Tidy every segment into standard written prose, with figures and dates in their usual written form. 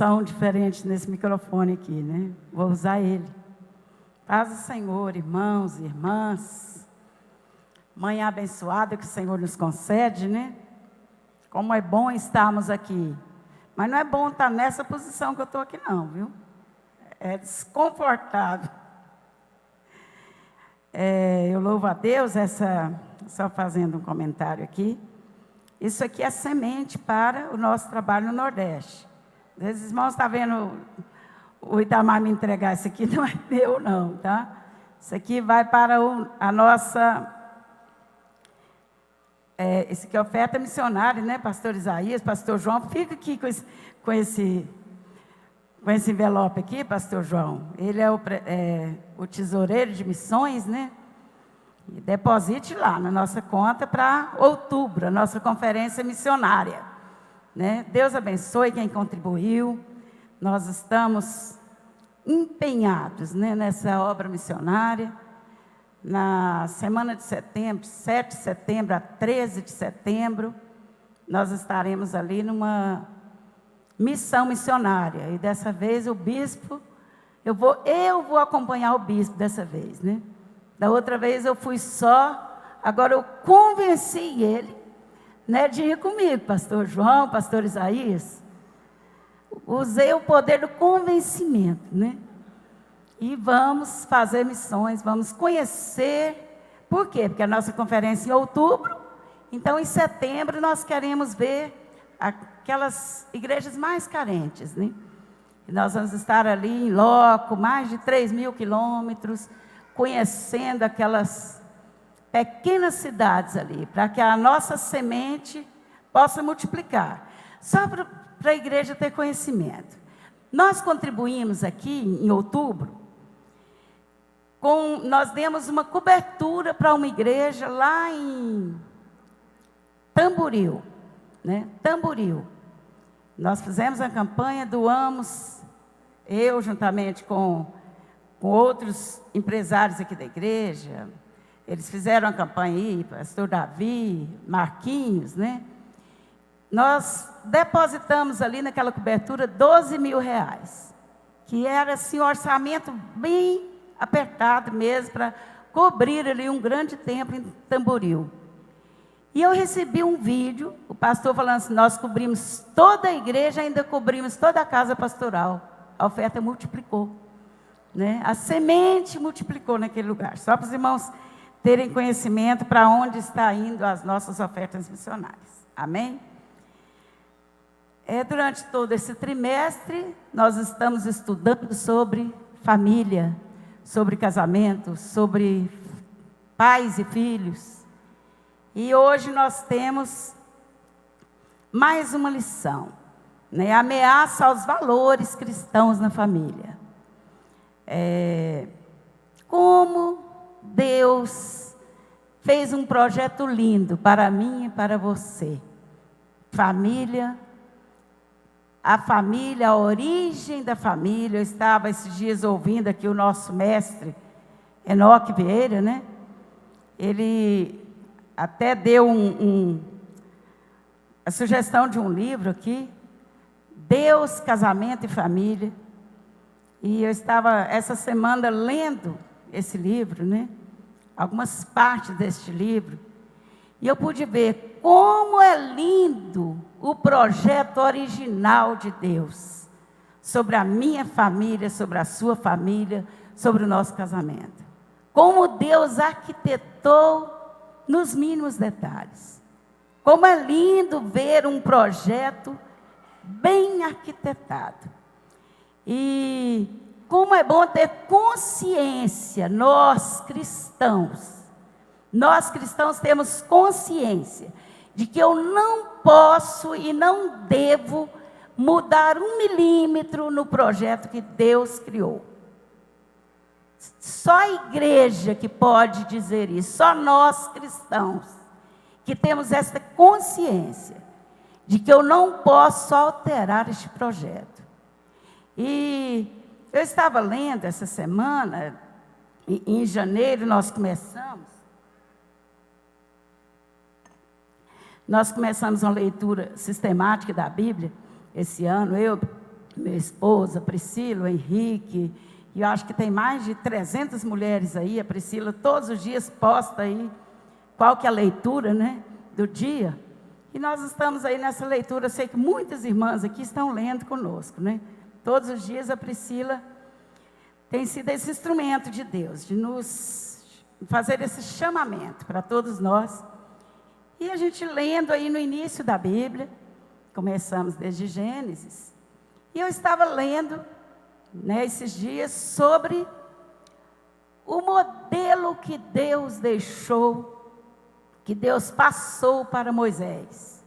Tão diferente nesse microfone aqui, né? Vou usar ele. Paz do Senhor, irmãos e irmãs. Manhã abençoada que o Senhor nos concede, né? Como é bom estarmos aqui. Mas não é bom estar nessa posição que eu estou aqui não, viu? É desconfortável. Eu louvo a Deus, só fazendo um comentário aqui. Isso aqui é semente para o nosso trabalho no Nordeste. Os irmãos estão vendo o Itamar me entregar isso aqui, não é meu não, tá? Isso aqui vai para a nossa... esse aqui é oferta missionária, né? Pastor Isaías, Pastor João, fica aqui com esse envelope aqui, Pastor João. Ele é o tesoureiro de missões, né? E deposite lá na nossa conta para outubro, a nossa conferência missionária. Né? Deus abençoe quem contribuiu. Nós estamos empenhados, né, nessa obra missionária. Na semana de setembro, 7 de setembro a 13 de setembro, nós estaremos ali numa missão missionária. E dessa vez o bispo, eu vou acompanhar o bispo dessa vez, né? Da outra vez eu fui só, agora eu convenci ele, né, de ir comigo, pastor João, pastor Isaías. Usei o poder do convencimento, né? E vamos fazer missões, vamos conhecer. Por quê? Porque a nossa conferência é em outubro, então em setembro nós queremos ver aquelas igrejas mais carentes, né? E nós vamos estar ali em loco, mais de 3.000 quilômetros, conhecendo aquelas pequenas cidades ali, para que a nossa semente possa multiplicar. Só para a igreja ter conhecimento. Nós contribuímos aqui em outubro, nós demos uma cobertura para uma igreja lá em Tamboril, né? Tamboril. Nós fizemos a campanha, doamos, eu juntamente com outros empresários aqui da igreja. Eles fizeram a campanha aí, pastor Davi, Marquinhos, né? Nós depositamos ali naquela cobertura 12 mil reais, que era assim, um orçamento bem apertado mesmo, para cobrir ali um grande templo em Tamboril. E eu recebi um vídeo, o pastor falando assim, nós cobrimos toda a igreja, ainda cobrimos toda a casa pastoral. A oferta multiplicou, né? A semente multiplicou naquele lugar. Só para os irmãos terem conhecimento para onde está indo as nossas ofertas missionárias. Amém? Durante todo esse trimestre, nós estamos estudando sobre família, sobre casamento, sobre pais e filhos. E hoje nós temos mais uma lição, né? Ameaça aos valores cristãos na família. Como Deus fez um projeto lindo para mim e para você. Família, a origem da família. Eu estava esses dias ouvindo aqui o nosso mestre, Enoque Vieira, né? Ele até deu a sugestão de um livro aqui, Deus, Casamento e Família. E eu estava essa semana lendo esse livro, né? Algumas partes deste livro. E eu pude ver como é lindo o projeto original de Deus sobre a minha família, sobre a sua família, sobre o nosso casamento. Como Deus arquitetou nos mínimos detalhes. Como é lindo ver um projeto bem arquitetado. E como é bom ter consciência, nós cristãos temos consciência de que eu não posso e não devo mudar 1 milímetro no projeto que Deus criou. Só a igreja que pode dizer isso, só nós cristãos, que temos essa consciência de que eu não posso alterar este projeto. E eu estava lendo essa semana, em janeiro nós começamos uma leitura sistemática da Bíblia, esse ano, eu, Minha esposa, Priscila, o Henrique, e eu acho que tem mais de 300 mulheres aí. A Priscila todos os dias posta aí qual que é a leitura, né, do dia. E nós estamos aí nessa leitura. Eu sei que muitas irmãs aqui estão lendo conosco, né? Todos os dias a Priscila tem sido esse instrumento de Deus, de nos fazer esse chamamento para todos nós. E a gente lendo aí no início da Bíblia, começamos desde Gênesis, e eu estava lendo, né, esses dias sobre o modelo que Deus deixou, que Deus passou para Moisés,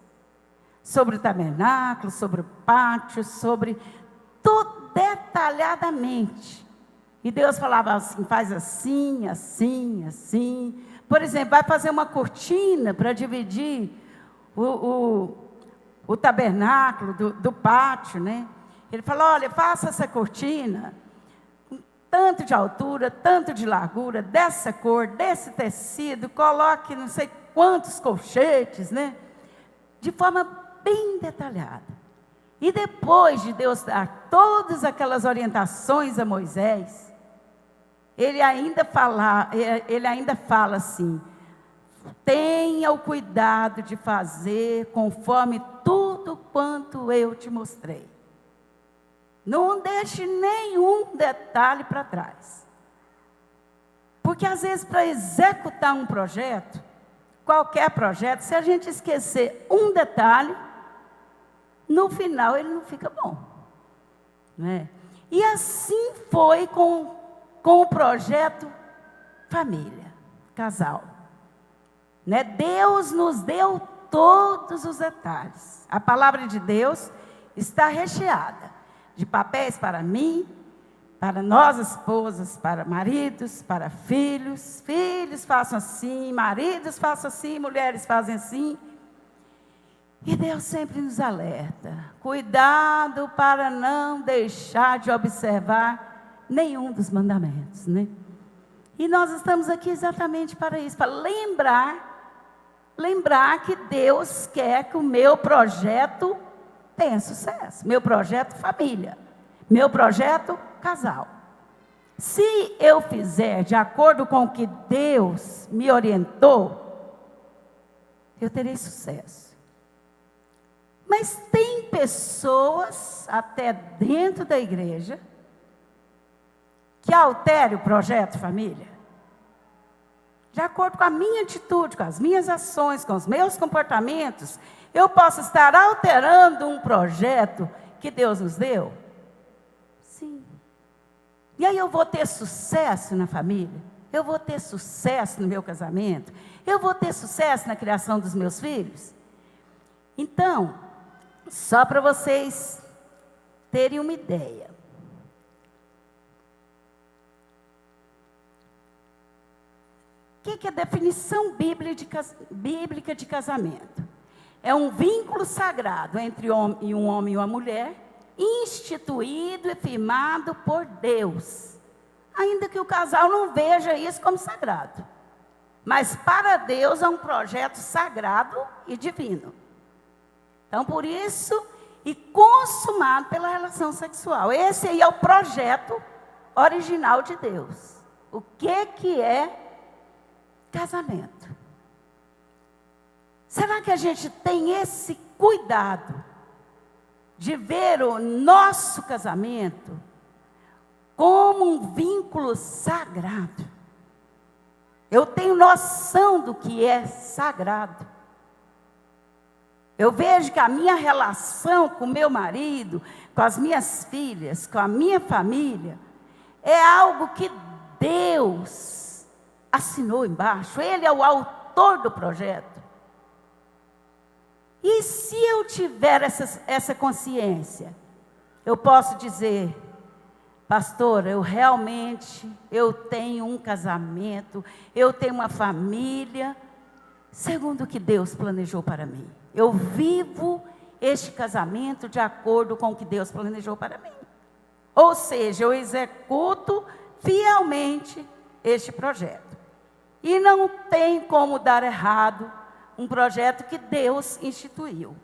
sobre o tabernáculo, sobre o pátio, sobre tudo detalhadamente. E Deus falava assim, faz assim, assim, assim. Por exemplo, vai fazer uma cortina para dividir o tabernáculo do pátio, né? Ele falou, olha, faça essa cortina com tanto de altura, tanto de largura, dessa cor, desse tecido, coloque não sei quantos colchetes, né? De forma bem detalhada. E depois de Deus dar todas aquelas orientações a Moisés, ele ainda fala assim, tenha o cuidado de fazer conforme tudo quanto eu te mostrei. Não deixe nenhum detalhe para trás. Porque às vezes para executar um projeto, qualquer projeto, se a gente esquecer um detalhe, no final ele não fica bom, né? E assim foi com o projeto família, casal, né? Deus nos deu todos os detalhes. A palavra de Deus está recheada de papéis para mim, para nós esposas, para maridos, para filhos. Filhos façam assim, maridos façam assim, mulheres fazem assim. E Deus sempre nos alerta, cuidado para não deixar de observar nenhum dos mandamentos, né? E nós estamos aqui exatamente para isso, para lembrar que Deus quer que o meu projeto tenha sucesso, meu projeto família, meu projeto casal. Se eu fizer de acordo com o que Deus me orientou, eu terei sucesso. Mas tem pessoas, até dentro da igreja, que alteram o projeto família. De acordo com a minha atitude, com as minhas ações, com os meus comportamentos, eu posso estar alterando um projeto que Deus nos deu? Sim. E aí eu vou ter sucesso na família? Eu vou ter sucesso no meu casamento? Eu vou ter sucesso na criação dos meus filhos? Então, só para vocês terem uma ideia. O que é a definição bíblica de casamento? É um vínculo sagrado entre um homem e uma mulher, instituído e firmado por Deus. Ainda que o casal não veja isso como sagrado. Mas para Deus é um projeto sagrado e divino. Então, por isso, e consumado pela relação sexual. Esse aí é o projeto original de Deus. O que é casamento? Será que a gente tem esse cuidado de ver o nosso casamento como um vínculo sagrado? Eu tenho noção do que é sagrado. Eu vejo que a minha relação com meu marido, com as minhas filhas, com a minha família, é algo que Deus assinou embaixo. Ele é o autor do projeto. E se eu tiver essa consciência, eu posso dizer, pastor, eu tenho um casamento, eu tenho uma família, segundo o que Deus planejou para mim. Eu vivo este casamento de acordo com o que Deus planejou para mim. Ou seja, eu executo fielmente este projeto. E não tem como dar errado um projeto que Deus instituiu.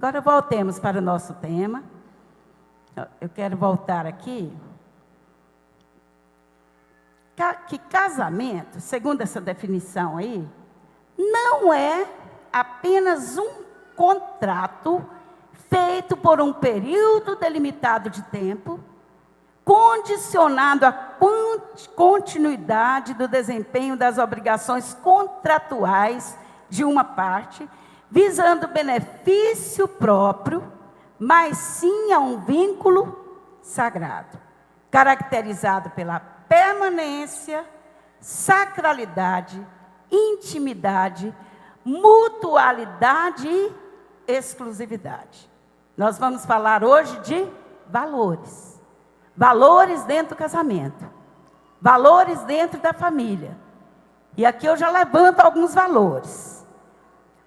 Agora voltemos para o nosso tema. Eu quero voltar aqui. Que casamento, segundo essa definição aí, não é apenas um contrato feito por um período delimitado de tempo, condicionado à continuidade do desempenho das obrigações contratuais de uma parte, visando benefício próprio, mas sim a um vínculo sagrado, caracterizado pela permanência, sacralidade, intimidade, mutualidade e exclusividade. Nós vamos falar hoje de valores. Valores dentro do casamento. Valores dentro da família. E aqui eu já levanto alguns valores.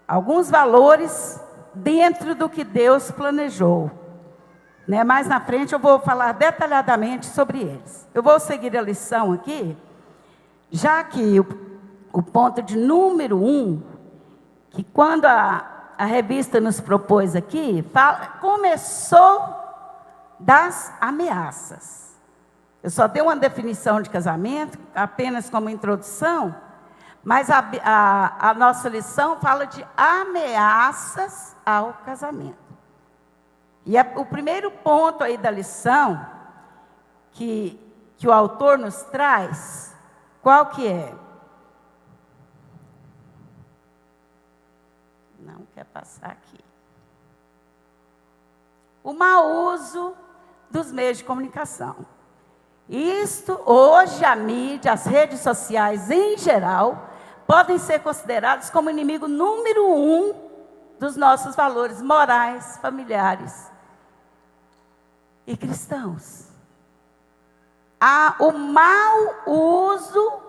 Alguns valores dentro do que Deus planejou. Mais na frente eu vou falar detalhadamente sobre eles. Eu vou seguir a lição aqui, já que o ponto de número 1, que quando a revista nos propôs aqui, começou das ameaças. Eu só dei uma definição de casamento, apenas como introdução, mas a nossa lição fala de ameaças ao casamento. E o primeiro ponto aí da lição, que o autor nos traz, qual que é? Não quer passar aqui. O mau uso dos meios de comunicação. Isto, hoje, a mídia, as redes sociais em geral, podem ser considerados como inimigo número 1 dos nossos valores morais, familiares e cristãos. Há o mau uso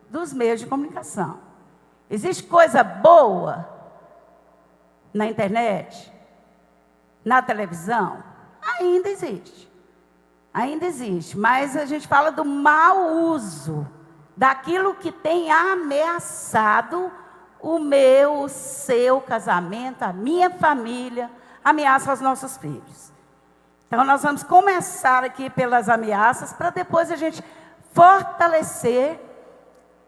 dos meios de comunicação. Existe coisa boa na internet, na televisão? Ainda existe. Ainda existe. Mas a gente fala do mau uso, daquilo que tem ameaçado o meu, o seu casamento, a minha família, ameaça aos nossos filhos. Então, nós vamos começar aqui pelas ameaças, para depois a gente fortalecer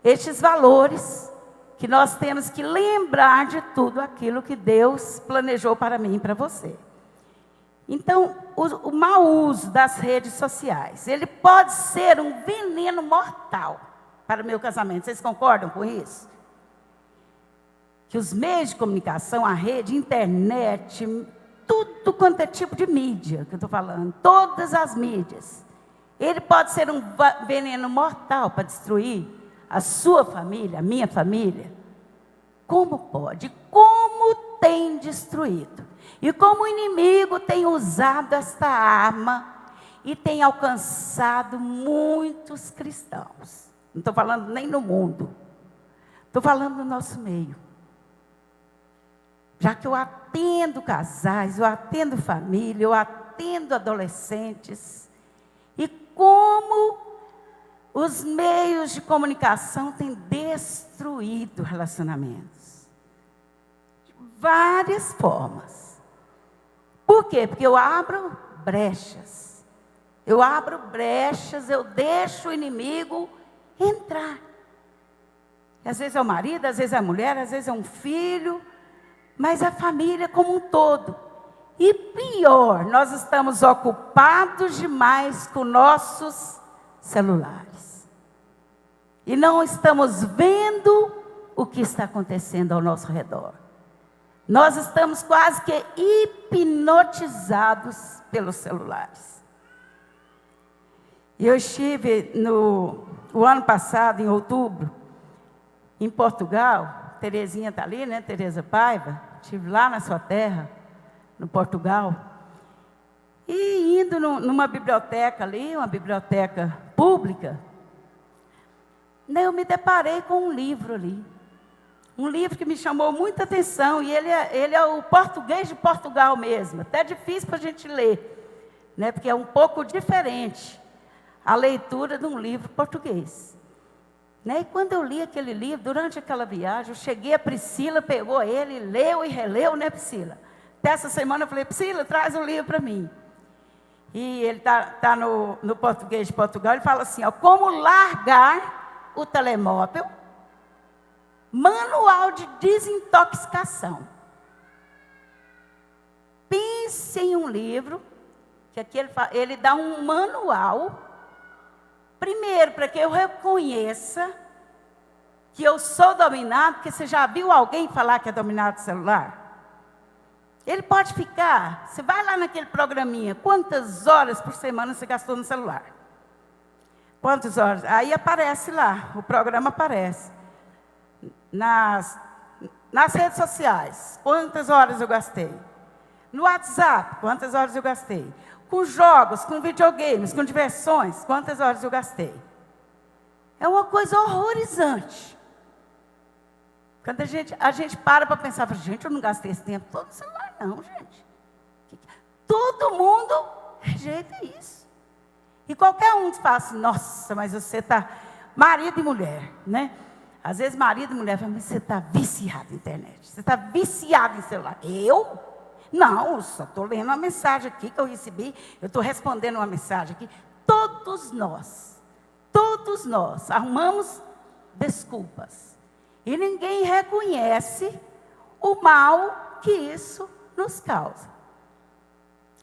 estes valores, que nós temos que lembrar de tudo aquilo que Deus planejou para mim e para você. Então, o mau uso das redes sociais, ele pode ser um veneno mortal para o meu casamento. Vocês concordam com isso? Que os meios de comunicação, a rede, internet, tudo quanto é tipo de mídia que eu estou falando, todas as mídias, ele pode ser um veneno mortal para destruir a sua família, a minha família. Como pode? Como tem destruído? E como o inimigo tem usado esta arma e tem alcançado muitos cristãos. Não estou falando nem no mundo, estou falando no nosso meio. Já que eu atendo casais, eu atendo família, eu atendo adolescentes. E como os meios de comunicação têm destruído relacionamentos. De várias formas. Por quê? Porque eu abro brechas. Eu abro brechas, eu deixo o inimigo entrar. E às vezes é o marido, às vezes é a mulher, às vezes é um filho, mas a família como um todo. E pior, nós estamos ocupados demais com nossos celulares. E não estamos vendo o que está acontecendo ao nosso redor. Nós estamos quase que hipnotizados pelos celulares. Eu estive o ano passado, em outubro, em Portugal. Terezinha está ali, né? Tereza Paiva. Estive lá na sua terra, no Portugal. E indo numa biblioteca ali, uma biblioteca pública, eu me deparei com um livro ali. Um livro que me chamou muita atenção. E ele é o português de Portugal mesmo. Até difícil para a gente ler, né? Porque é um pouco diferente a leitura de um livro português. E quando eu li aquele livro, durante aquela viagem, eu cheguei, a Priscila pegou ele, leu e releu, né, Priscila? Dessa semana eu falei, Priscila, traz um livro para mim. E ele tá no português de Portugal, ele fala assim, ó, como largar o telemóvel, manual de desintoxicação. Pense em um livro, que aqui ele dá um manual, primeiro, para que eu reconheça que eu sou dominado, porque você já viu alguém falar que é dominado do celular? Ele pode ficar, você vai lá naquele programinha, quantas horas por semana você gastou no celular? Quantas horas? Aí aparece lá, o programa aparece. Nas redes sociais, quantas horas eu gastei? No WhatsApp, quantas horas eu gastei? Com jogos, com videogames, com diversões, quantas horas eu gastei? É uma coisa horrorizante. Quando a gente para pensar, gente, eu não gastei esse tempo todo no celular, não, gente. Todo mundo rejeita isso. E qualquer um fala assim, nossa, mas você está... Marido e mulher, né? Às vezes marido e mulher falam, mas você está viciado na internet. Você está viciado em celular. Eu? Não, eu só estou lendo uma mensagem aqui que eu recebi. Eu estou respondendo uma mensagem aqui. Todos nós arrumamos desculpas. E ninguém reconhece o mal que isso nos causa.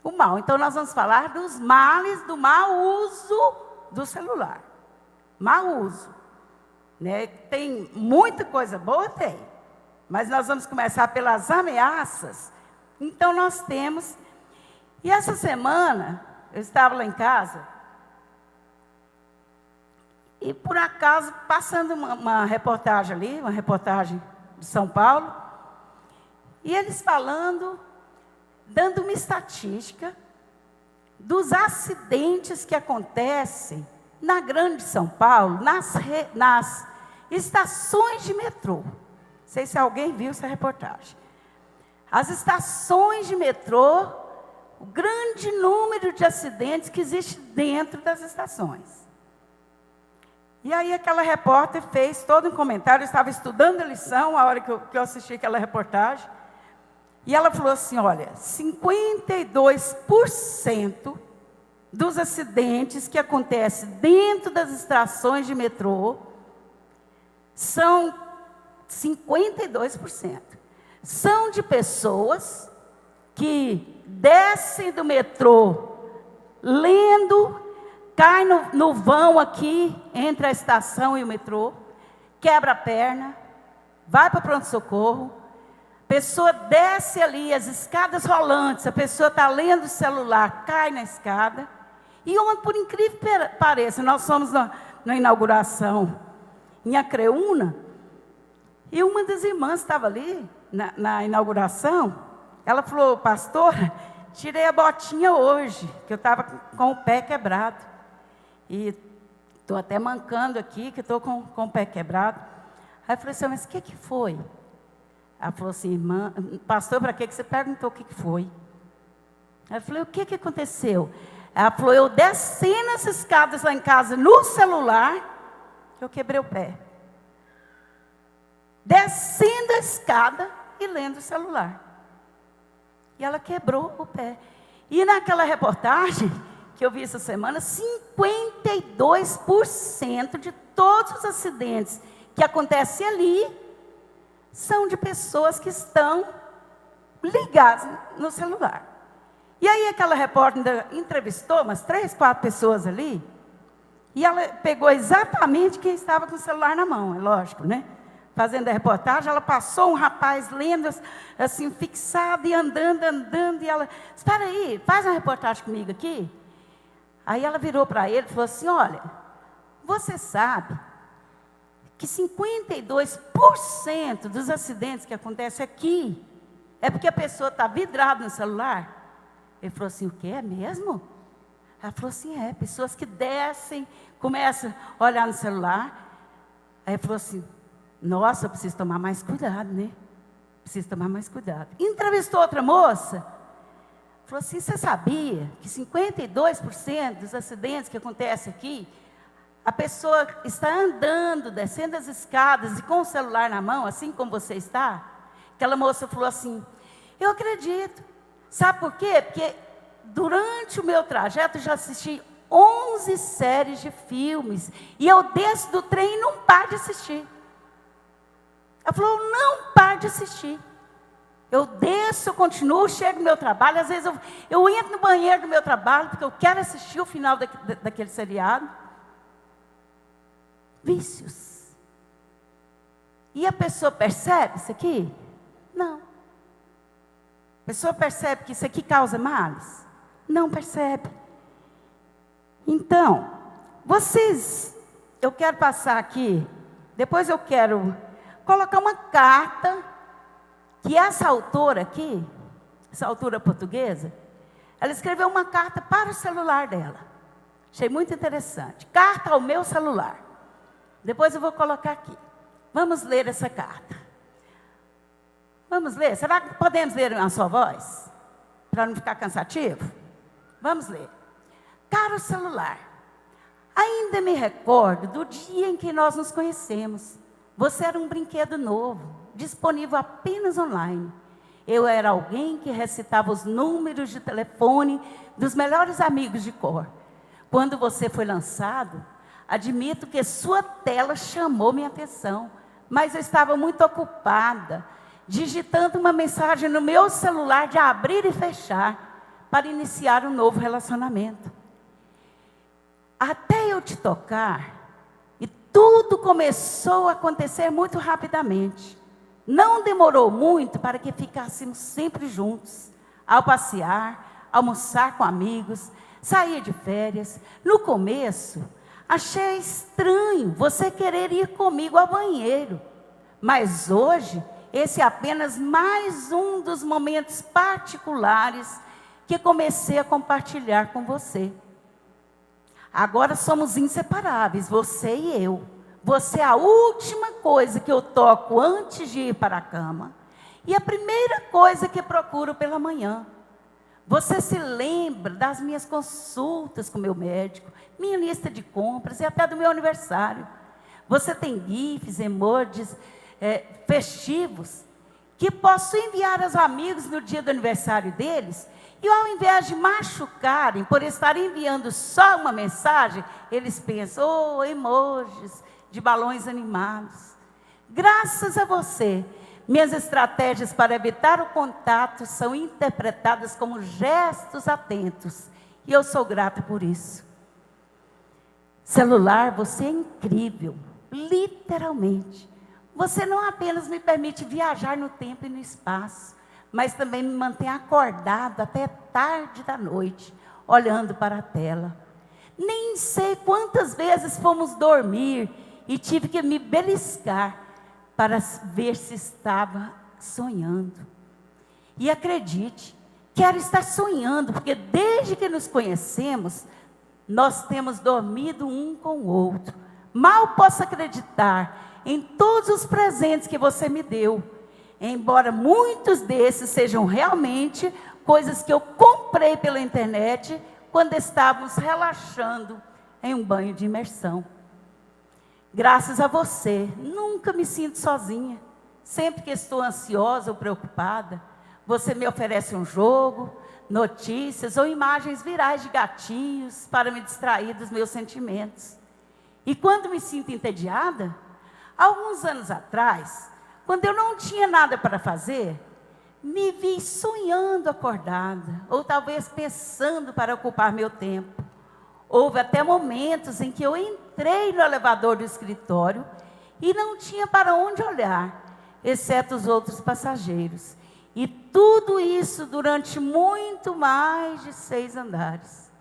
O mal. Então, nós vamos falar dos males do mau uso do celular. Mau uso. Né? Tem muita coisa boa, tem. Mas nós vamos começar pelas ameaças. Então, nós temos... E essa semana, eu estava lá em casa... E, por acaso, passando uma reportagem ali, uma reportagem de São Paulo, e eles falando, dando uma estatística dos acidentes que acontecem na Grande São Paulo, nas estações de metrô. Não sei se alguém viu essa reportagem. As estações de metrô, o grande número de acidentes que existe dentro das estações. E aí aquela repórter fez todo um comentário, eu estava estudando a lição, a hora que eu assisti aquela reportagem, e ela falou assim, olha, 52% dos acidentes que acontecem dentro das estações de metrô, são 52%, são de pessoas que descem do metrô lendo, cai no vão aqui, entre a estação e o metrô, quebra a perna, vai para o pronto-socorro, a pessoa desce ali, as escadas rolantes, a pessoa está lendo o celular, cai na escada, e por incrível que pareça, nós fomos na inauguração em Acreúna, e uma das irmãs estava ali, na inauguração, ela falou, pastora, tirei a botinha hoje, que eu estava com o pé quebrado. E estou até mancando aqui, que estou com o pé quebrado. Aí eu falei assim, mas o que foi? Ela falou assim, irmã, pastor, para que você perguntou o que foi? Aí eu falei, o que aconteceu? Ela falou, eu descendo as escadas lá em casa, no celular, eu quebrei o pé. Descendo a escada e lendo o celular. E ela quebrou o pé. E naquela reportagem que eu vi essa semana, 52% de todos os acidentes que acontecem ali são de pessoas que estão ligadas no celular. E aí aquela repórter entrevistou umas 3, 4 pessoas ali, e ela pegou exatamente quem estava com o celular na mão, é lógico, né? Fazendo a reportagem, ela passou um rapaz lendo, assim, fixado e andando, e ela, espera aí, faz uma reportagem comigo aqui. Aí ela virou para ele e falou assim, olha, você sabe que 52% dos acidentes que acontecem aqui é porque a pessoa está vidrada no celular? Ele falou assim, o que é mesmo? Ela falou assim, pessoas que descem, começam a olhar no celular. Aí ele falou assim, nossa, eu preciso tomar mais cuidado, né? Preciso tomar mais cuidado. Entrevistou outra moça, falou assim, você sabia que 52% dos acidentes que acontecem aqui, a pessoa está andando, descendo as escadas e com o celular na mão, assim como você está? Aquela moça falou assim, eu acredito, Sabe por quê? Porque durante o meu trajeto eu já assisti 11 séries de filmes. E eu desço do trem e não paro de assistir. Ela falou, não paro de assistir. Eu desço, eu continuo, chego no meu trabalho. Às vezes eu entro no banheiro do meu trabalho, porque eu quero assistir o final daquele seriado. Vícios. E a pessoa percebe isso aqui? Não. A pessoa percebe que isso aqui causa males? Não percebe. Então, eu quero passar aqui, depois eu quero colocar uma carta, que essa autora aqui, essa autora portuguesa, ela escreveu uma carta para o celular dela. Achei muito interessante. Carta ao meu celular. Depois eu vou colocar aqui. Vamos ler essa carta. Vamos ler? Será que podemos ler na sua voz? Para não ficar cansativo? Vamos ler. Caro celular, ainda me recordo do dia em que nós nos conhecemos. Você era um brinquedo novo, disponível apenas online. Eu era alguém que recitava os números de telefone dos melhores amigos de cor. Quando você foi lançado, admito que sua tela chamou minha atenção, mas eu estava muito ocupada, digitando uma mensagem no meu celular de abrir e fechar, para iniciar um novo relacionamento. Até eu te tocar, e tudo começou a acontecer muito rapidamente. Não demorou muito para que ficássemos sempre juntos, ao passear, almoçar com amigos, sair de férias. No começo, achei estranho você querer ir comigo ao banheiro. Mas hoje, esse é apenas mais um dos momentos particulares que comecei a compartilhar com você. Agora somos inseparáveis, você e eu. Você é a última coisa que eu toco antes de ir para a cama. E a primeira coisa que procuro pela manhã. Você se lembra das minhas consultas com o meu médico, minha lista de compras e até do meu aniversário. Você tem gifs, emojis, festivos, que posso enviar aos amigos no dia do aniversário deles. E ao invés de machucarem por estar enviando só uma mensagem, eles pensam, oh, emojis de balões animados. Graças a você, minhas estratégias para evitar o contato são interpretadas como gestos atentos. E eu sou grata por isso. Celular, você é incrível, literalmente. Você não apenas me permite viajar no tempo e no espaço, mas também me mantém acordado até tarde da noite, olhando para a tela. Nem sei quantas vezes fomos dormir e tive que me beliscar para ver se estava sonhando. E acredite, quero estar sonhando, porque desde que nos conhecemos, nós temos dormido um com o outro. Mal posso acreditar em todos os presentes que você me deu, embora muitos desses sejam realmente coisas que eu comprei pela internet quando estávamos relaxando em um banho de imersão. Graças a você, nunca me sinto sozinha. Sempre que estou ansiosa ou preocupada, você me oferece um jogo, notícias ou imagens virais de gatinhos para me distrair dos meus sentimentos. E quando me sinto entediada, alguns anos atrás, quando eu não tinha nada para fazer, me vi sonhando acordada, ou talvez pensando para ocupar meu tempo. Houve até momentos em que eu entrei no elevador do escritório e não tinha para onde olhar, exceto os outros passageiros. E tudo isso durante muito mais de 6 andares.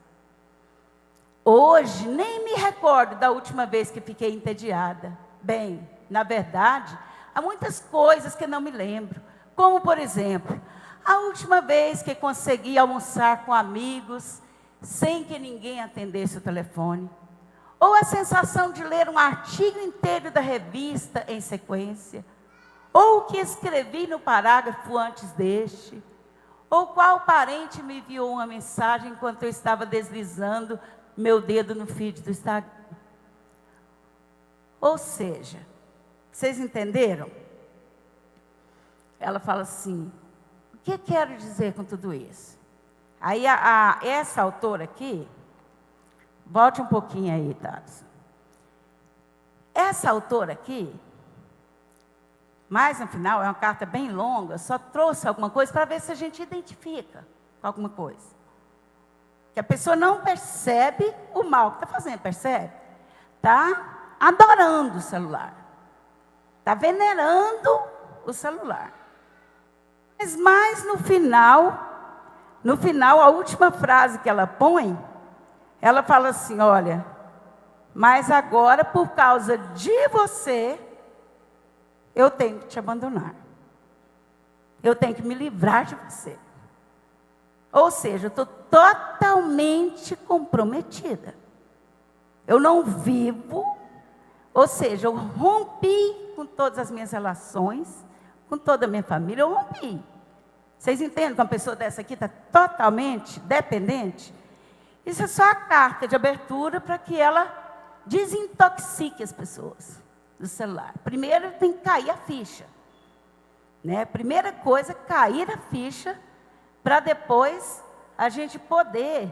Hoje, nem me recordo da última vez que fiquei entediada. Bem, na verdade, há muitas coisas que não me lembro. Como, por exemplo, a última vez que consegui almoçar com amigos sem que ninguém atendesse o telefone. Ou a sensação de ler um artigo inteiro da revista em sequência. Ou o que escrevi no parágrafo antes deste. Ou qual parente me enviou uma mensagem enquanto eu estava deslizando meu dedo no feed do Instagram. Ou seja, vocês entenderam? Ela fala assim, que quero dizer com tudo isso? Aí, essa autora aqui, volte um pouquinho aí, Thales. Essa autora aqui, mais no final, é uma carta bem longa, só trouxe alguma coisa para ver se a gente identifica com alguma coisa. Que a pessoa não percebe o mal que está fazendo, percebe? Está adorando o celular. Está venerando o celular. Mas mais no final, a última frase que ela põe, ela fala assim, olha, mas agora, por causa de você, eu tenho que te abandonar. Eu tenho que me livrar de você. Ou seja, eu estou totalmente comprometida. Eu não vivo, ou seja, eu rompi com todas as minhas relações, com toda a minha família, eu rompi. Vocês entendem que uma pessoa dessa aqui está totalmente dependente? Isso é só a carta de abertura para que ela desintoxique as pessoas do celular. Primeiro tem que cair a ficha. Né? Primeira coisa, cair a ficha, para depois a gente poder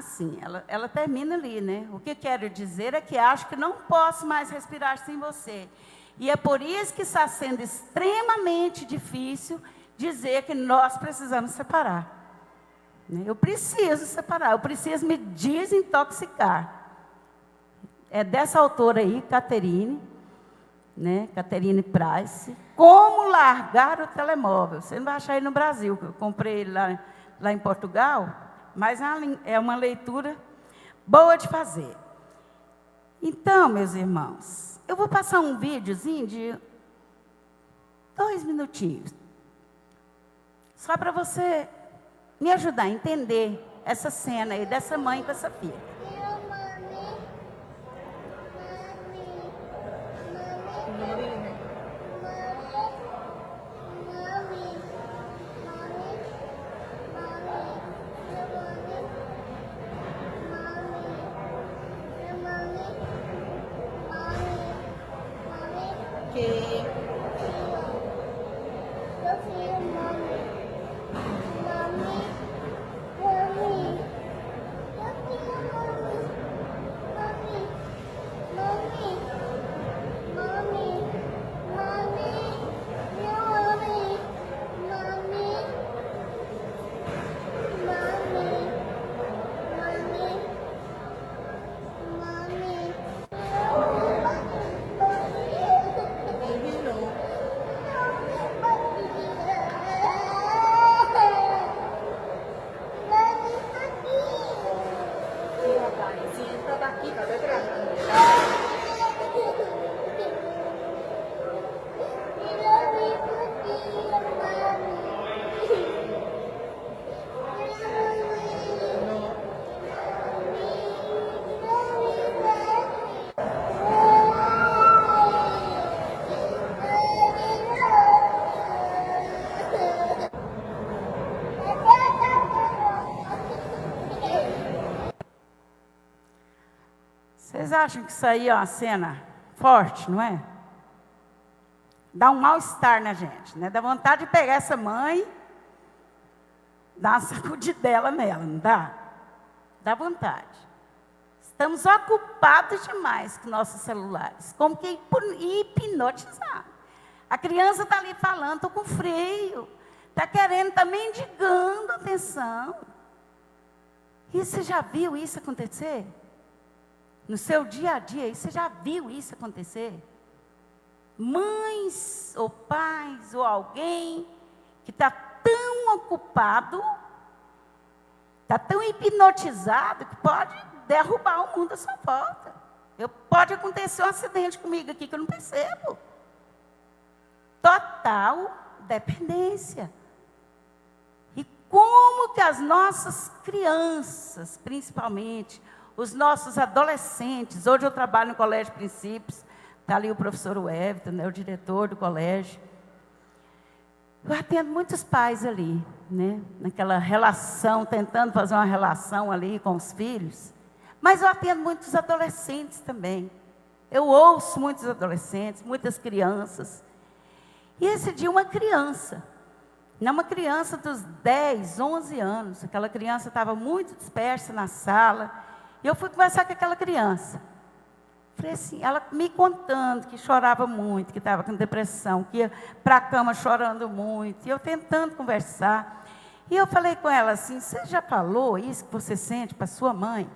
sim, ela termina ali, né? O que quero dizer é que acho que não posso mais respirar sem você. E é por isso que está sendo extremamente difícil dizer que nós precisamos separar. Eu preciso separar, eu preciso me desintoxicar. É dessa autora aí, Catherine, né? Catherine Price. Como largar o telemóvel. Você não vai achar ele no Brasil, que eu comprei ele lá em Portugal, mas é uma leitura boa de fazer. Então, meus irmãos, eu vou passar um videozinho de 2 minutinhos, só para você me ajudar a entender essa cena aí dessa mãe com essa filha. Vocês acham que isso aí é uma cena forte, não é? Dá um mal-estar na gente, né? Dá vontade de pegar essa mãe, dar uma sacudidela nela, não dá? Dá vontade. Estamos ocupados demais com nossos celulares, como que hipnotizados. A criança está ali falando, estou com frio, está querendo, está mendigando atenção. E você já viu isso acontecer? No seu dia a dia, você já viu isso acontecer? Mães, ou pais, ou alguém que está tão ocupado, está tão hipnotizado, que pode derrubar o mundo à sua volta. Pode acontecer um acidente comigo aqui que eu não percebo. Total dependência. E como que as nossas crianças, principalmente, os nossos adolescentes, hoje eu trabalho no Colégio Princípios, está ali o professor Everton, né, o diretor do colégio. Eu atendo muitos pais ali, né, naquela relação, tentando fazer uma relação ali com os filhos. Mas eu atendo muitos adolescentes também. Eu ouço muitos adolescentes, muitas crianças. E esse dia uma criança dos 10, 11 anos, aquela criança estava muito dispersa na sala, e eu fui conversar com aquela criança. Falei assim, ela me contando que chorava muito, que estava com depressão, que ia para a cama chorando muito, e eu tentando conversar. E eu falei com ela assim, você já falou isso que você sente para sua mãe?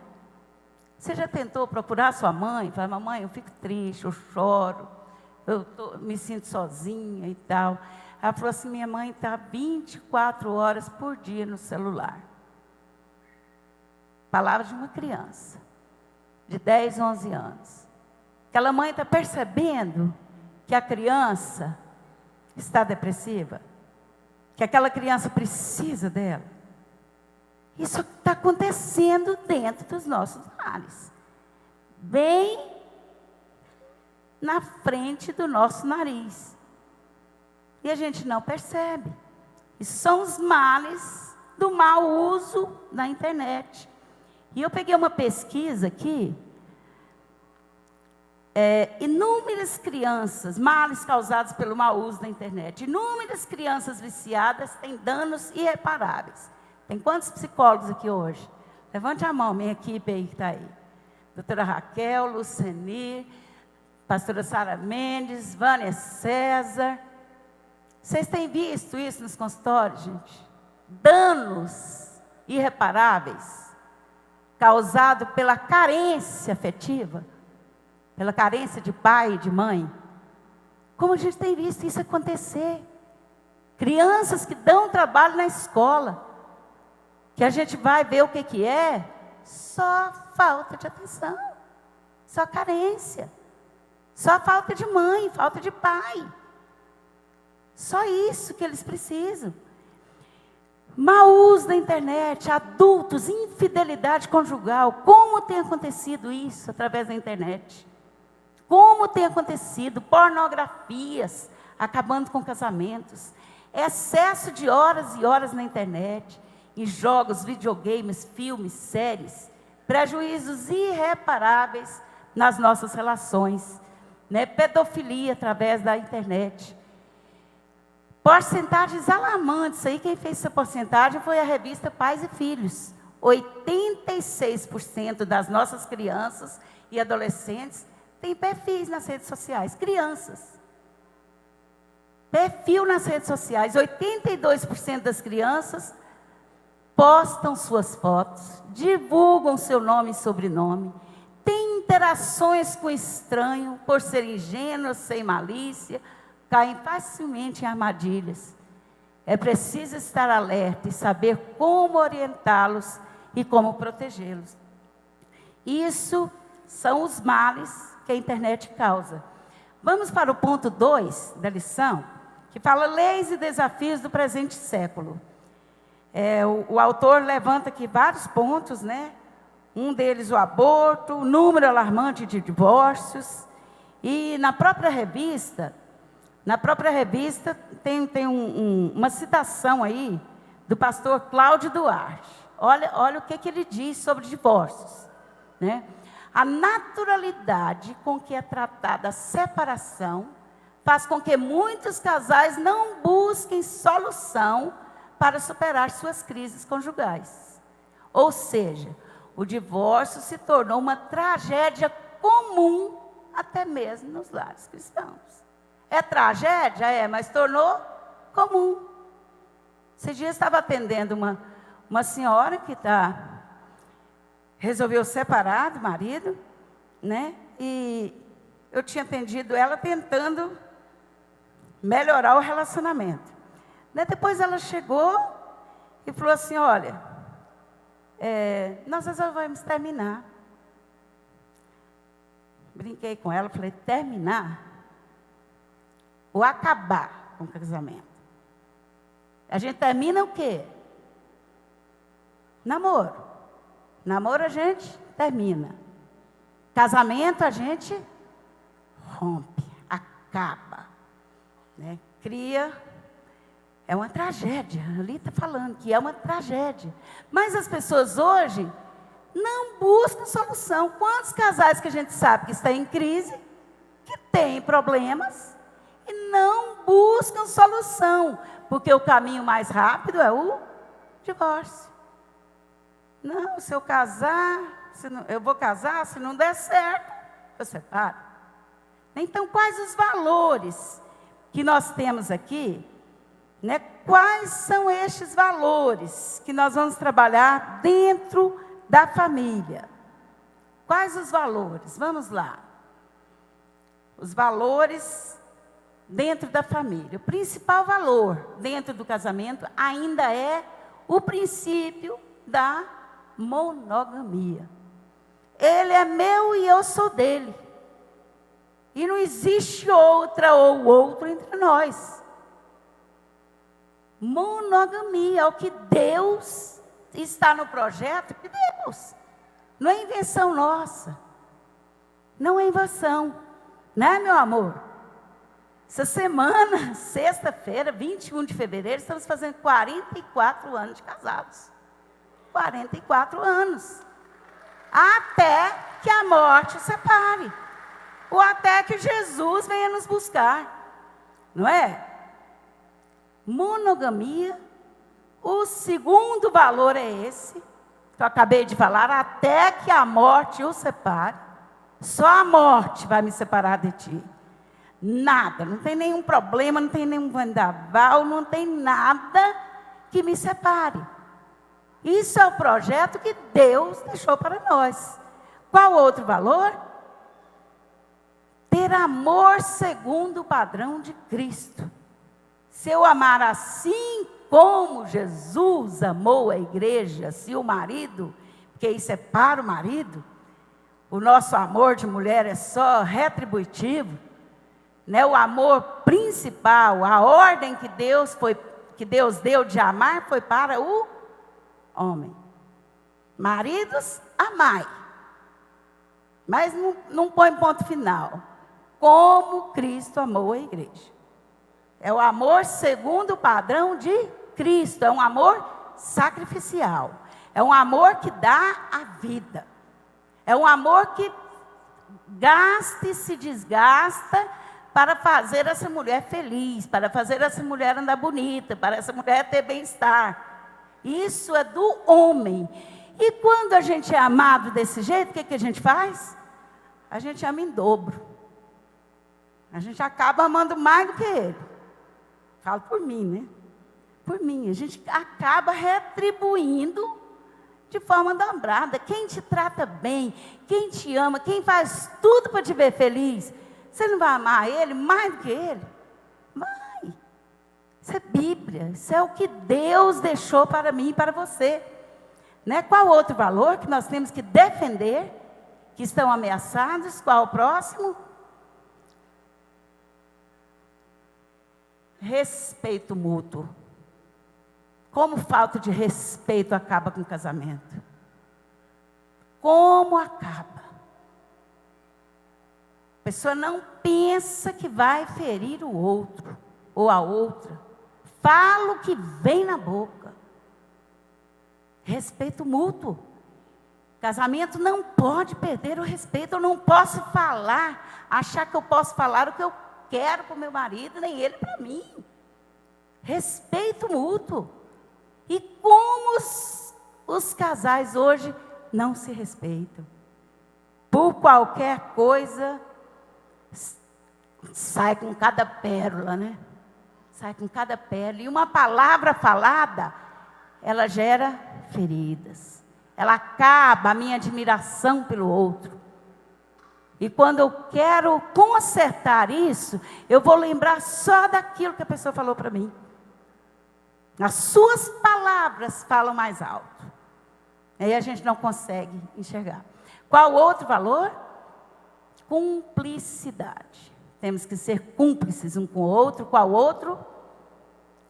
Você já tentou procurar sua mãe? Falei, mamãe, eu fico triste, eu choro, me sinto sozinha e tal. Ela falou assim, minha mãe está 24 horas por dia no celular. Palavras de uma criança, de 10, 11 anos. Aquela mãe está percebendo que a criança está depressiva, que aquela criança precisa dela. Isso está acontecendo dentro dos nossos lares, bem na frente do nosso nariz. E a gente não percebe. Isso são os males do mau uso da internet. E eu peguei uma pesquisa aqui, inúmeras crianças, males causados pelo mau uso da internet. Inúmeras crianças viciadas têm danos irreparáveis. Tem quantos psicólogos aqui hoje? Levante a mão, minha equipe aí que está aí. Doutora Raquel, Luceni, pastora Sara Mendes, Vânia César. Vocês têm visto isso nos consultórios, gente? Danos irreparáveis causados pela carência afetiva, pela carência de pai e de mãe. Como a gente tem visto isso acontecer. Crianças que dão trabalho na escola, que a gente vai ver o que é, só falta de atenção, só carência, só falta de mãe, falta de pai. Só isso que eles precisam. Mau uso da internet, adultos, infidelidade conjugal. Como tem acontecido isso através da internet? Como tem acontecido? Pornografias, acabando com casamentos. Excesso de horas e horas na internet, em jogos, videogames, filmes, séries. Prejuízos irreparáveis nas nossas relações. Pedofilia através da internet. Porcentagens alarmantes, aí quem fez essa porcentagem foi a revista Pais e Filhos. 86% das nossas crianças e adolescentes têm perfis nas redes sociais, crianças. Perfil nas redes sociais, 82% das crianças postam suas fotos, divulgam seu nome e sobrenome, têm interações com o estranho, por serem ingênuos, sem malícia, caem facilmente em armadilhas. É preciso estar alerta e saber como orientá-los e como protegê-los. Isso são os males que a internet causa. Vamos para o ponto 2 da lição, que fala leis e desafios do presente século. O autor levanta aqui vários pontos, né? Um deles o aborto, o número alarmante de divórcios. E na própria revista tem uma citação aí do pastor Cláudio Duarte. Olha o que ele diz sobre divórcios, né? A naturalidade com que é tratada a separação faz com que muitos casais não busquem solução para superar suas crises conjugais. Ou seja, o divórcio se tornou uma tragédia comum até mesmo nos lares cristãos. É tragédia? Mas tornou comum. Esses dias estava atendendo uma senhora que resolveu separar do marido, né? E eu tinha atendido ela tentando melhorar o relacionamento. Depois ela chegou e falou assim, olha, nós resolvemos terminar. Brinquei com ela, falei, terminar? Ou acabar com o casamento? A gente termina o quê? Namoro. Namoro a gente termina. Casamento a gente rompe, acaba, né? Cria. É uma tragédia. Ali está falando que é uma tragédia. Mas as pessoas hoje não buscam solução. Quantos casais que a gente sabe que estão em crise, que têm problemas, e não buscam solução, porque o caminho mais rápido é o divórcio. Não, se eu casar, eu vou casar, se não der certo, eu separo. Então, quais os valores que nós temos aqui? Né? Quais são estes valores que nós vamos trabalhar dentro da família? Quais os valores? Vamos lá. Os valores dentro da família. O principal valor dentro do casamento ainda é o princípio da monogamia. Ele é meu e eu sou dele. E não existe outra ou outro entre nós. Monogamia é o que Deus está no projeto de Deus. Não é invenção nossa. Não é invenção. Né, meu amor? Essa semana, sexta-feira, 21 de fevereiro, estamos fazendo 44 anos de casados. 44 anos. Até que a morte os separe. Ou até que Jesus venha nos buscar. Não é? Monogamia. O segundo valor é esse, que eu acabei de falar, até que a morte os separe. Só a morte vai me separar de ti. Nada, não tem nenhum problema, não tem nenhum vendaval, não tem nada que me separe. Isso é o projeto que Deus deixou para nós. Qual outro valor? Ter amor segundo o padrão de Cristo. Se eu amar assim como Jesus amou a igreja, se o marido, porque isso é para o marido, o nosso amor de mulher é só retributivo, né? O amor principal, a ordem que Deus deu de amar foi para o homem. Maridos, amai. Mas não põe ponto final. Como Cristo amou a igreja. É o amor segundo o padrão de Cristo. É um amor sacrificial. É um amor que dá a vida. É um amor que gasta e se desgasta para fazer essa mulher feliz, para fazer essa mulher andar bonita, para essa mulher ter bem-estar. Isso é do homem. E quando a gente é amado desse jeito, o que a gente faz? A gente ama em dobro. A gente acaba amando mais do que ele. Falo por mim, né? Por mim. A gente acaba retribuindo de forma dobrada. Quem te trata bem, quem te ama, quem faz tudo para te ver feliz, você não vai amar ele mais do que ele? Vai. Isso é Bíblia. Isso é o que Deus deixou para mim e para você. Né? Qual outro valor que nós temos que defender, que estão ameaçados? Qual o próximo? Respeito mútuo. Como falta de respeito acaba com o casamento? Como acaba? A pessoa não pensa que vai ferir o outro ou a outra. Fala o que vem na boca. Respeito mútuo. Casamento não pode perder o respeito. Eu não posso falar, achar que eu posso falar o que eu quero para o meu marido, nem ele para mim. Respeito mútuo. E como os casais hoje não se respeitam. Por qualquer coisa, sai com cada pérola, né? Sai com cada pérola. E uma palavra falada, ela gera feridas. Ela acaba a minha admiração pelo outro. E quando eu quero consertar isso, eu vou lembrar só daquilo que a pessoa falou para mim. As suas palavras falam mais alto. Aí a gente não consegue enxergar. Qual outro valor? Cumplicidade. Temos que ser cúmplices um com o outro. Qual outro?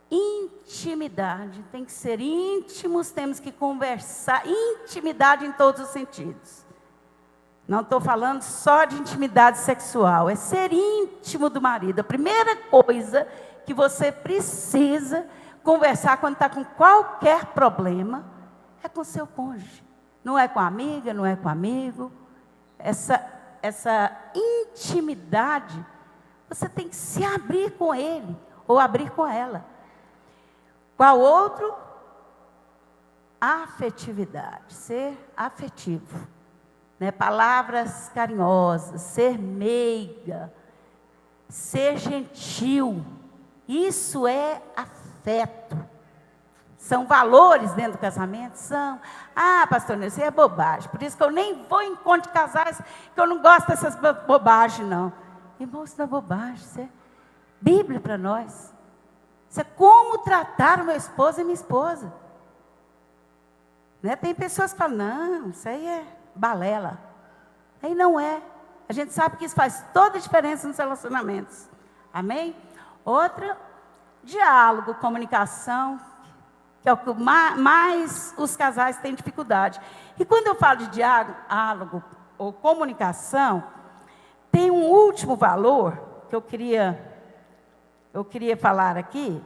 Intimidade. Tem que ser íntimos, temos que conversar. Intimidade em todos os sentidos. Não estou falando só de intimidade sexual. É ser íntimo do marido. A primeira coisa que você precisa conversar quando está com qualquer problema é com seu cônjuge. Não é com a amiga, não é com o amigo. Essa intimidade, você tem que se abrir com ele, ou abrir com ela. Qual outro? Afetividade, ser afetivo. Né? Palavras carinhosas, ser meiga, ser gentil. Isso é afeto. São valores dentro do casamento? São. Ah, pastor, isso é bobagem. Por isso que eu nem vou em encontro de casais, que eu não gosto dessas bobagens, não. Irmão, isso não é bobagem, isso é Bíblia para nós. Isso é como tratar o meu esposo e minha esposa. Né? Tem pessoas que falam, não, isso aí é balela. Aí não é. A gente sabe que isso faz toda a diferença nos relacionamentos. Amém? Outra, diálogo, comunicação, que é o que mais os casais têm dificuldade. E quando eu falo de diálogo ou comunicação, tem um último valor que eu queria falar aqui.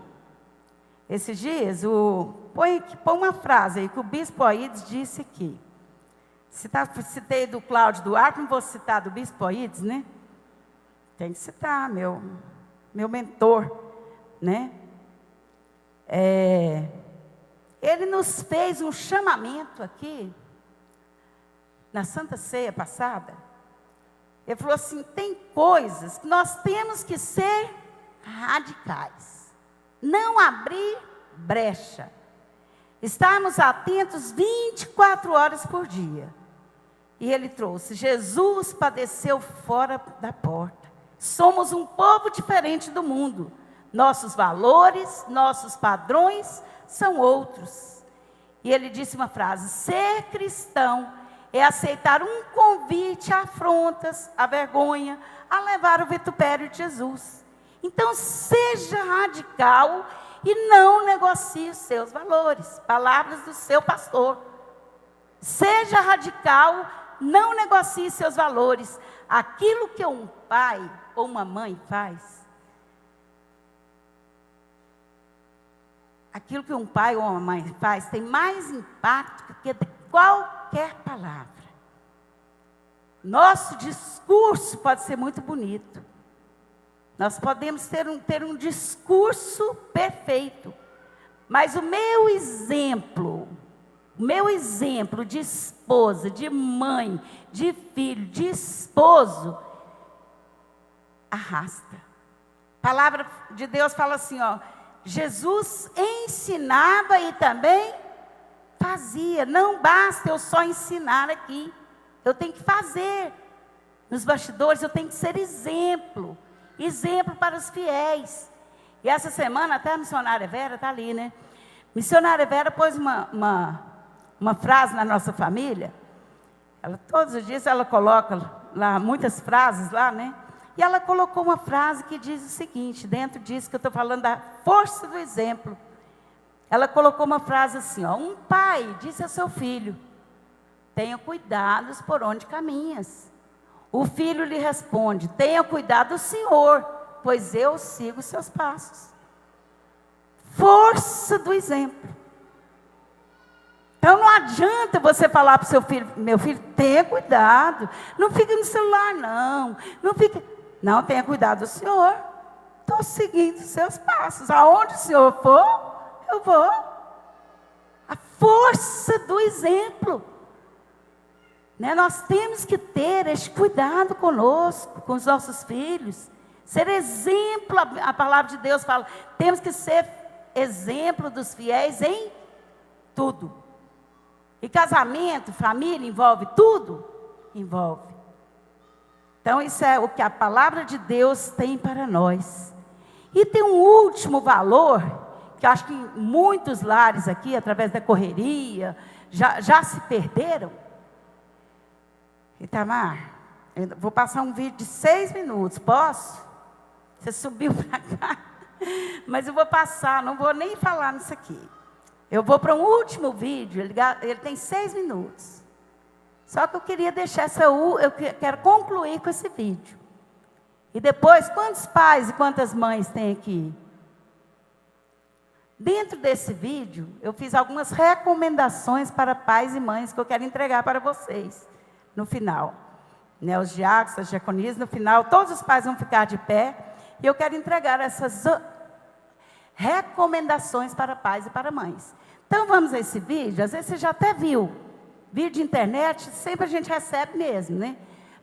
Esses dias, põe uma frase aí que o bispo Oídes disse aqui. Citei do Cláudio Duarte, não vou citar do bispo Oídes, né? Tem que citar, meu mentor, né? Ele nos fez um chamamento aqui, na Santa Ceia passada. Ele falou assim, tem coisas que nós temos que ser radicais. Não abrir brecha. Estarmos atentos 24 horas por dia. E ele trouxe, Jesus padeceu fora da porta. Somos um povo diferente do mundo. Nossos valores, nossos padrões são outros. E ele disse uma frase, ser cristão é aceitar um convite a afrontas, a vergonha, a levar o vitupério de Jesus. Então seja radical e não negocie os seus valores. Palavras do seu pastor. Seja radical, não negocie seus valores. Aquilo que um pai ou uma mãe faz, aquilo que um pai ou uma mãe faz tem mais impacto que qualquer palavra. Nosso discurso pode ser muito bonito. Nós podemos ter um discurso perfeito. Mas o meu exemplo de esposa, de mãe, de filho, de esposo, arrasta. A palavra de Deus fala assim, ó. Jesus ensinava e também fazia. Não basta eu só ensinar aqui. Eu tenho que fazer. Nos bastidores eu tenho que ser exemplo. Exemplo para os fiéis. E essa semana até a missionária Vera está ali, né? Missionária Vera pôs uma frase na nossa família. Todos os dias ela coloca lá muitas frases lá, né? E ela colocou uma frase que diz o seguinte, dentro disso que eu estou falando da força do exemplo. Ela colocou uma frase assim, ó, um pai disse a seu filho, tenha cuidados por onde caminhas. O filho lhe responde, tenha cuidado, Senhor, pois eu sigo os seus passos. Força do exemplo. Então não adianta você falar para o seu filho, meu filho, tenha cuidado, não fique no celular não, tenha cuidado do Senhor, estou seguindo os seus passos, aonde o Senhor for, eu vou. A força do exemplo. Né? Nós temos que ter este cuidado conosco, com os nossos filhos, ser exemplo, a palavra de Deus fala, temos que ser exemplo dos fiéis em tudo. E casamento, família, envolve tudo? Envolve. Então, isso é o que a palavra de Deus tem para nós. E tem um último valor, que eu acho que muitos lares aqui, através da correria, já se perderam. Itamar, eu vou passar um vídeo de 6 minutos, posso? Você subiu para cá, mas eu vou passar, não vou nem falar nisso aqui. Eu vou para um último vídeo, ele tem 6 minutos. Só que eu queria deixar eu quero concluir com esse vídeo. E depois, quantos pais e quantas mães tem aqui? Dentro desse vídeo, eu fiz algumas recomendações para pais e mães que eu quero entregar para vocês no final. Né, os diáconos, as diaconisas, no final, todos os pais vão ficar de pé e eu quero entregar essas recomendações para pais e para mães. Então vamos a esse vídeo, às vezes você já até viu, vídeo de internet, sempre a gente recebe mesmo, né?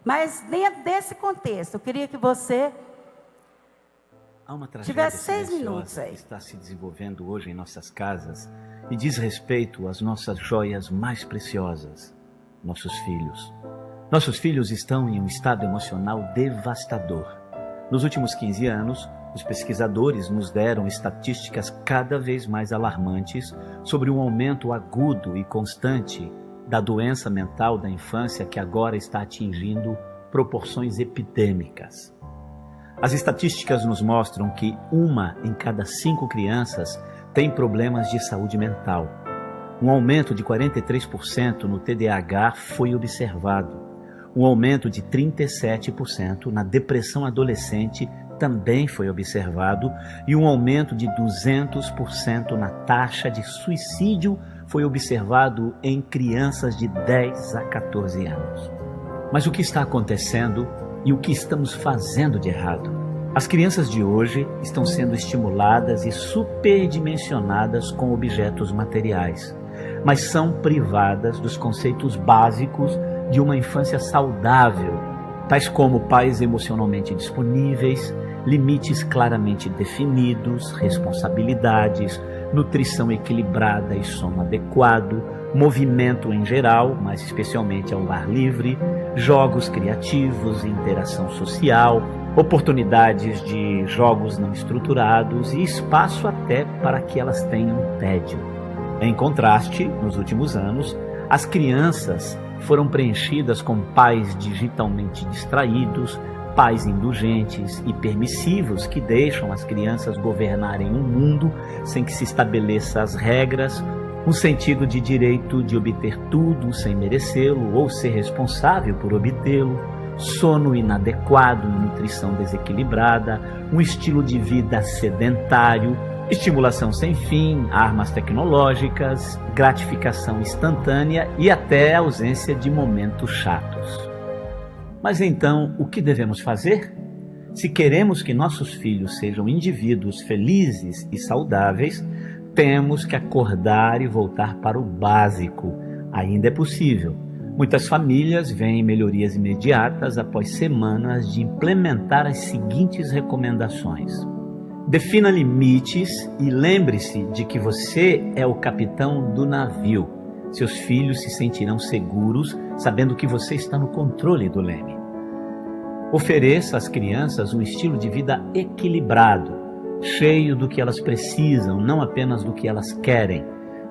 Mas dentro desse contexto, eu queria que você Há uma tragédia tivesse 6 minutos silenciosa aí. que está se desenvolvendo hoje em nossas casas e diz respeito às nossas joias mais preciosas, nossos filhos. Nossos filhos estão em um estado emocional devastador. Nos últimos 15 anos, os pesquisadores nos deram estatísticas cada vez mais alarmantes sobre um aumento agudo e constante da doença mental da infância que agora está atingindo proporções epidêmicas. As estatísticas nos mostram que 1 em cada 5 crianças tem problemas de saúde mental. Um aumento de 43% no TDAH foi observado. Um aumento de 37% na depressão adolescente também foi observado e um aumento de 200% na taxa de suicídio foi observado em crianças de 10 a 14 anos. Mas o que está acontecendo e o que estamos fazendo de errado? As crianças de hoje estão sendo estimuladas e superdimensionadas com objetos materiais, mas são privadas dos conceitos básicos de uma infância saudável, tais como pais emocionalmente disponíveis, limites claramente definidos, responsabilidades, nutrição equilibrada e sono adequado, movimento em geral, mas especialmente ao ar livre, jogos criativos, interação social, oportunidades de jogos não estruturados e espaço até para que elas tenham tédio. Em contraste, nos últimos anos, as crianças foram preenchidas com pais digitalmente distraídos, pais indulgentes e permissivos que deixam as crianças governarem um mundo sem que se estabeleça as regras, um sentido de direito de obter tudo sem merecê-lo ou ser responsável por obtê-lo, sono inadequado e nutrição desequilibrada, um estilo de vida sedentário, estimulação sem fim, armas tecnológicas, gratificação instantânea e até ausência de momentos chatos. Mas então, o que devemos fazer? Se queremos que nossos filhos sejam indivíduos felizes e saudáveis, temos que acordar e voltar para o básico. Ainda é possível. Muitas famílias veem melhorias imediatas após semanas de implementar as seguintes recomendações. Defina limites e lembre-se de que você é o capitão do navio. Seus filhos se sentirão seguros sabendo que você está no controle do leme. Ofereça às crianças um estilo de vida equilibrado, cheio do que elas precisam, não apenas do que elas querem.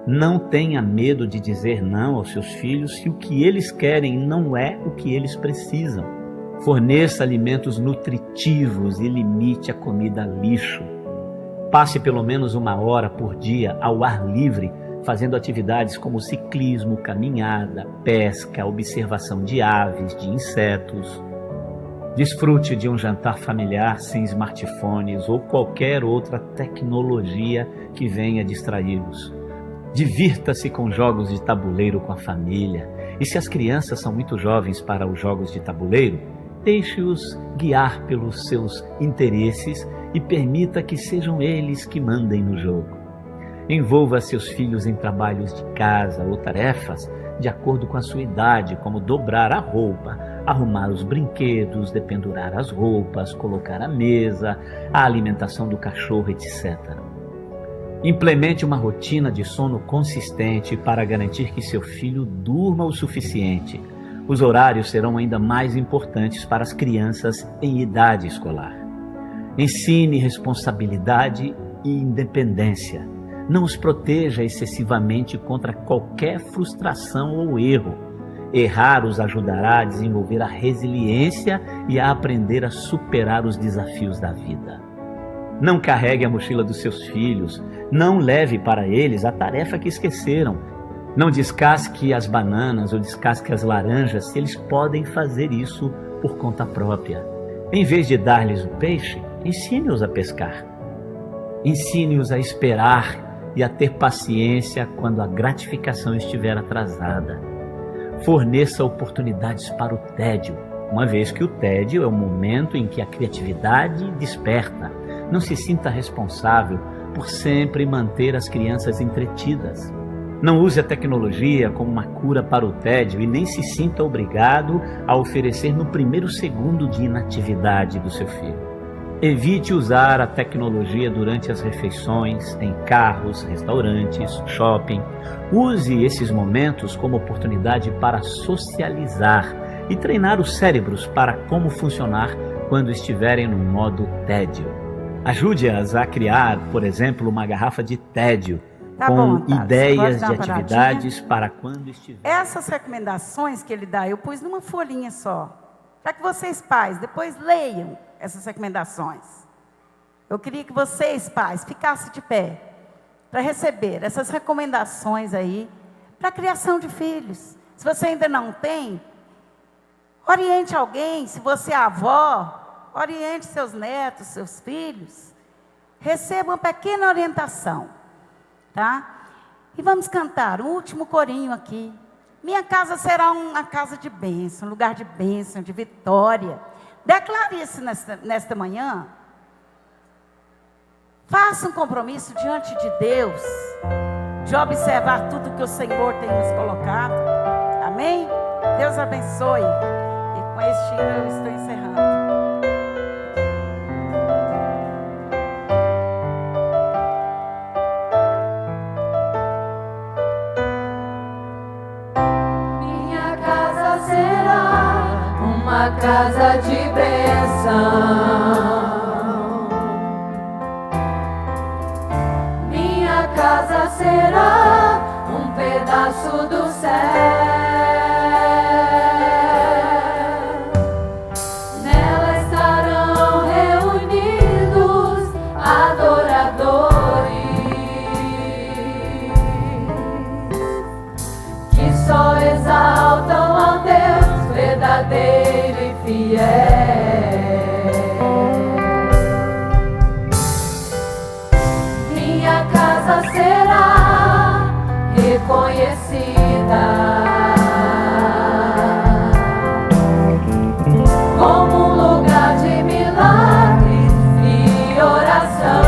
Não tenha medo de dizer não aos seus filhos se o que eles querem não é o que eles precisam. Forneça alimentos nutritivos e limite a comida lixo. Passe pelo menos 1 hora por dia ao ar livre, fazendo atividades como ciclismo, caminhada, pesca, observação de aves, de insetos. Desfrute de um jantar familiar sem smartphones ou qualquer outra tecnologia que venha distraí-los. Divirta-se com jogos de tabuleiro com a família. E se as crianças são muito jovens para os jogos de tabuleiro, deixe-os guiar pelos seus interesses e permita que sejam eles que mandem no jogo. Envolva seus filhos em trabalhos de casa ou tarefas de acordo com a sua idade, como dobrar a roupa, arrumar os brinquedos, dependurar as roupas, colocar a mesa, a alimentação do cachorro, etc. Implemente uma rotina de sono consistente para garantir que seu filho durma o suficiente. Os horários serão ainda mais importantes para as crianças em idade escolar. Ensine responsabilidade e independência. Não os proteja excessivamente contra qualquer frustração ou erro. Errar os ajudará a desenvolver a resiliência e a aprender a superar os desafios da vida. Não carregue a mochila dos seus filhos. Não leve para eles a tarefa que esqueceram. Não descasque as bananas ou descasque as laranjas se eles podem fazer isso por conta própria. Em vez de dar-lhes o peixe, ensine-os a pescar. Ensine-os a esperar e a ter paciência quando a gratificação estiver atrasada. Forneça oportunidades para o tédio, uma vez que o tédio é o momento em que a criatividade desperta. Não se sinta responsável por sempre manter as crianças entretidas. Não use a tecnologia como uma cura para o tédio e nem se sinta obrigado a oferecer no primeiro segundo de inatividade do seu filho. Evite usar a tecnologia durante as refeições, em carros, restaurantes, shopping. Use esses momentos como oportunidade para socializar e treinar os cérebros para como funcionar quando estiverem no modo tédio. Ajude-as a criar, por exemplo, uma garrafa de tédio com ideias de atividades para quando estiver. Essas recomendações que ele dá, eu pus numa folhinha só, para que vocês, pais, depois leiam essas recomendações. Eu queria que vocês, pais, ficassem de pé para receber essas recomendações aí para a criação de filhos. Se você ainda não tem, oriente alguém. Se você é avó, oriente seus netos, seus filhos. Receba uma pequena orientação, tá? E vamos cantar o último corinho aqui. Minha casa será uma casa de bênção, um lugar de bênção, de vitória. Declare isso nesta manhã. Faça um compromisso diante de Deus, de observar tudo que o Senhor tem nos colocado. Amém? Deus abençoe. E com este hino eu estou encerrando. Casa de bênção, minha casa será um pedaço do céu. Nela estarão reunidos adoradores que só exaltam ao Deus verdadeiro e fiel. Minha casa será reconhecida como um lugar de milagres e oração,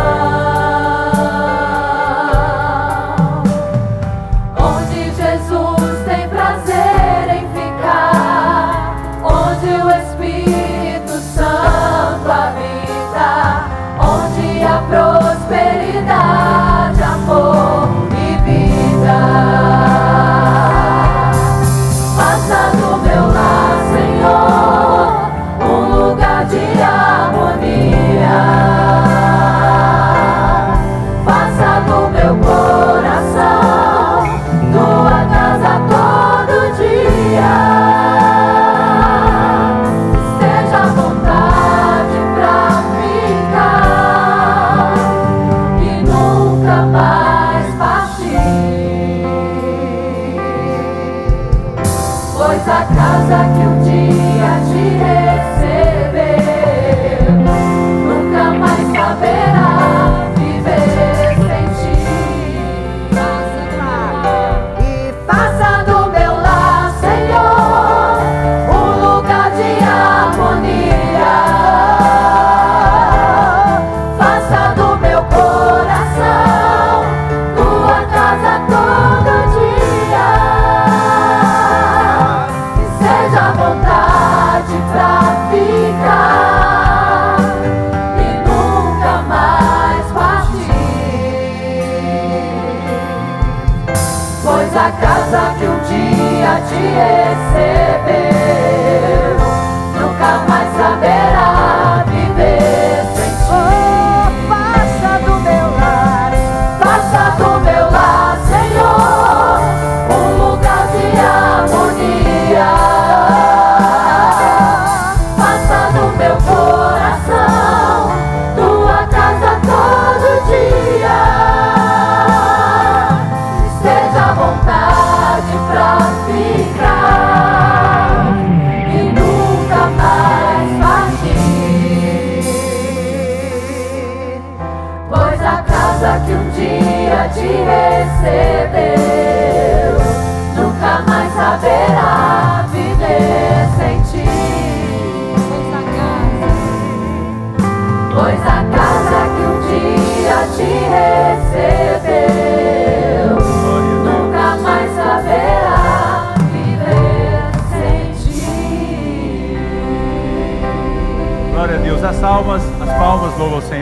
onde Jesus tem prazer em ficar, onde o Espírito Santo habita, onde há prosperidade, amor e vida. Faça do meu lar, Senhor, um lugar de harmonia. Faça do meu coração tua casa todo dia. Seja à vontade pra ficar e nunca mais partir, pois a casa que um dia te recebeu nunca mais saberá viver sem ti. E faça do meu lar, Senhor, um lugar de harmonia. Faça do meu coração tua casa todo dia. E seja à vontade pra ficar e nunca mais partir, pois a casa que um dia te recebeu nunca mais saberá viver sem ti. Faça do meu lar, faça do meu lar, Senhor, um lugar de harmonia. Faça do meu coração tua casa todo dia. Esteja à vontade pra ficar pois a casa que um dia te recebeu nunca mais saberá viver sem ti. Glória a Deus. As palmas louvam o Senhor.